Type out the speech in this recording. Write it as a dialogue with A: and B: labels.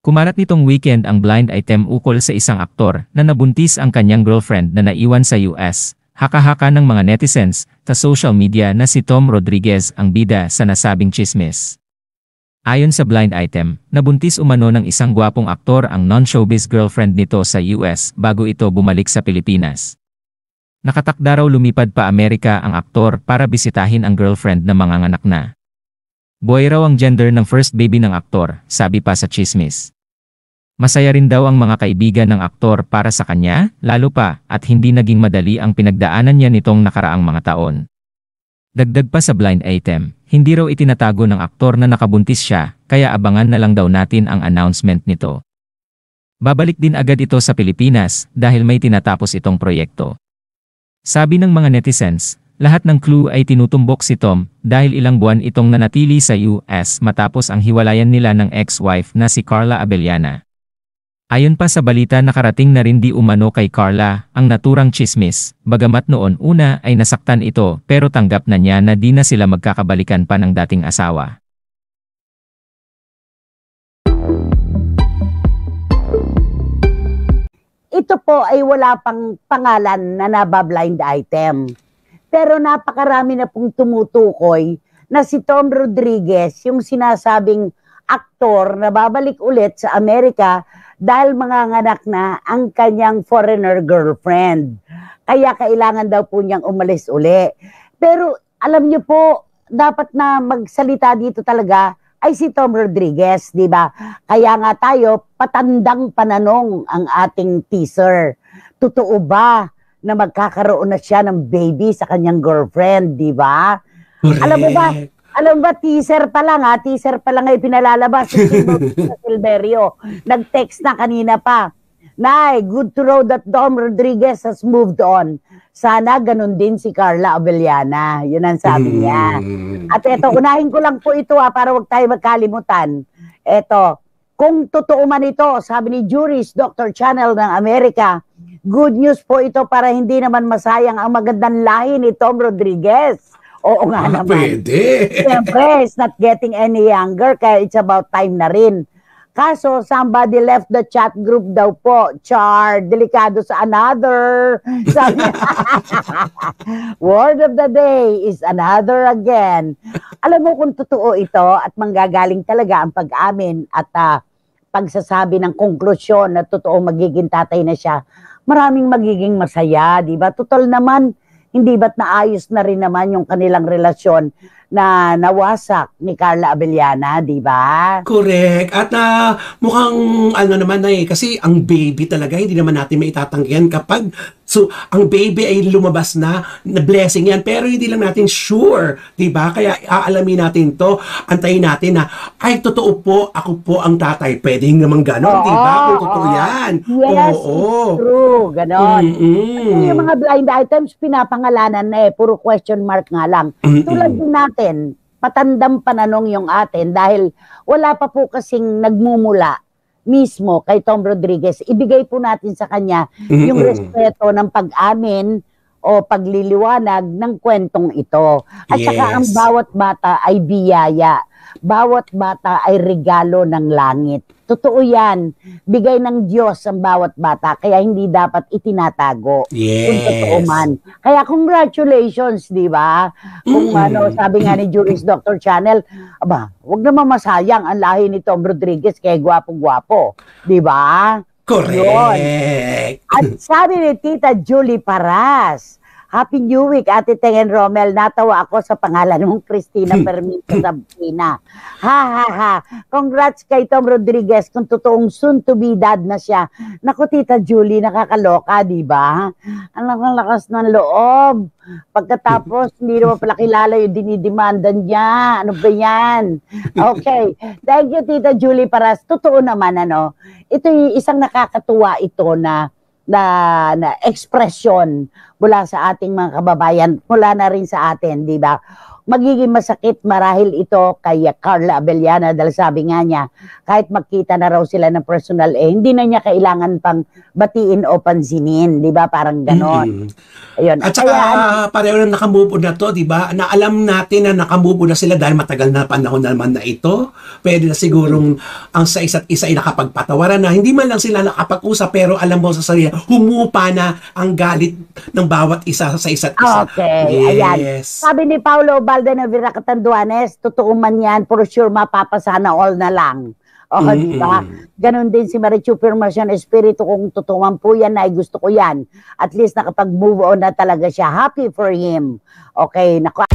A: Kumalat nitong weekend ang blind item ukol sa isang aktor na nabuntis ang kanyang girlfriend na naiwan sa US. Haka-haka ng mga netizens sa social media na si Tom Rodriguez ang bida sa nasabing chismis. Ayon sa blind item, nabuntis umano ng isang gwapong aktor ang non-showbiz girlfriend nito sa US bago ito bumalik sa Pilipinas. Nakatakda raw lumipad pa Amerika ang aktor para bisitahin ang girlfriend na manganganak na. Boy raw ang gender ng first baby ng aktor, sabi pa sa chismis. Masaya rin daw ang mga kaibigan ng aktor para sa kanya, lalo pa at hindi naging madali ang pinagdaanan niya nitong nakaraang mga taon. Dagdag pa sa blind item, hindi raw itinatago ng aktor na nakabuntis siya, kaya abangan na lang daw natin ang announcement nito. Babalik din agad ito sa Pilipinas dahil may tinatapos itong proyekto. Sabi ng mga netizens, lahat ng clue ay tinutumbok si Tom dahil ilang buwan itong nanatili sa US matapos ang hiwalayan nila ng ex-wife na si Carla Abellana. Ayon pa sa balita nakarating na rin di umano kay Carla ang naturang chismis, bagamat noon una ay nasaktan ito pero tanggap na niya na di na sila magkakabalikan pa ng dating asawa.
B: Ito po ay wala pang pangalan na nabablind item. Pero napakarami na pong tumutukoy na si Tom Rodriguez, yung sinasabing aktor na babalik ulit sa Amerika dahil manganganak na ang kanyang foreigner girlfriend. Kaya kailangan daw po niyang umalis uli. Pero alam niyo po, dapat na magsalita dito talaga ay si Tom Rodriguez, di ba? Kaya nga tayo, patandang pananong ang ating teaser. Totoo ba na magkakaroon na siya ng baby sa kanyang girlfriend, di ba? Alam mo ba, teaser pa lang ay pinalalabas si Silverio. Nag-text na kanina pa. Nay, good to know that Tom Rodriguez has moved on. Sana ganun din si Carla Abellana. Yun ang sabi niya. At eto, unahin ko lang po ito para wag tayo magkalimutan. Eto, kung totoo man ito, sabi ni Juris, Dr. Channel ng Amerika, good news po ito para hindi naman masayang ang magandang lahi ni Tom Rodriguez. Oo nga naman.
C: Pwede.
B: Siyempre, it's not getting any younger, kaya it's about time na rin. Kaso, somebody left the chat group daw po. Char, delikado sa another. Sabi, word of the day is another again. Alam mo kung totoo ito at manggagaling talaga ang pag-amin at pagsasabi ng konklusyon na totoo magiging tatay na siya, maraming magiging masaya, di ba? Total naman, hindi ba't naayos na rin naman yung kanilang relasyon na nawasak ni Carla Abellana, di ba?
C: Correct. At mukhang naman na kasi ang baby talaga, hindi naman natin maitatanggihan kapag ang baby ay lumabas na blessing yan. Pero hindi lang natin sure, di ba? Kaya aalamin natin to, antayin natin na, ay, totoo po, ako po ang tatay. Pwedeng naman ganon, di ba? Kung totoo yan.
B: Yes, it's true. Ganon. Yung mga blind items, pinapangalanan na puro question mark nga lang. Tulad din natin, patandang pananong yung atin dahil wala pa po kasing nagmumula mismo kay Tom Rodriguez. Ibigay po natin sa kanya yung respeto ng pag-amin o pagliliwanag ng kwentong ito. At saka ang bawat bata ay biyaya. Bawat bata ay regalo ng langit. Totoo yan. Bigay ng Diyos ang bawat bata, kaya hindi dapat itinatago. Kung totoo man. Kaya congratulations, di ba? Kung sabi nga ni Juris Dr. Channel, wag naman masayang ang lahi ni Tom Rodriguez kaya gwapo-gwapo. Di ba?
C: Correct.
B: At sabi ni Tita Julie Paras, Happy New Week, Ate Tengen Romel. Natawa ako sa pangalan mong Cristina Permito Sabrina. Ha. Congrats kay Tom Rodriguez kung totoong soon-to-be dad na siya. Naku, Tita Julie, nakakaloka, di ba? Ang lakas ng loob. Pagkatapos, hindi naman pala kilala yung dinidemanda niya. Ano ba yan? Okay. Thank you, Tita Julie Paras. Totoo naman, ito yung isang nakakatuwa ito na ekspresyon mula sa ating mga kababayan, mula na rin sa atin, di ba? magiging masakit marahil ito kay Carla Abellana dahil sabi nga niya, kahit magkita na raw sila ng personal, hindi na niya kailangan pang batiin o pansinin, di ba? Parang ganon. Ayun.
C: At saka pareho na nakamove on na to, di ba? Na alam natin na nakamove on na sila dahil matagal na panahon naman na ito. Pwede na sigurong ang sa isa't isa ay nakapagpatawaran na. Hindi man lang sila nakapag-usap pero alam mo sa sarili, humupa na ang galit ng bawat isa sa isa't isa.
B: Okay, ayan. Sabi ni Paulo Valdenavira Catanduanes, totoo man yan, for sure mapapasana all na lang. O, diba? Ganon din si Marichu Firmacion Espiritu, kung totoo man po yan, ay gusto ko yan. At least nakapag-move on na talaga siya. Happy for him. Okay, naku.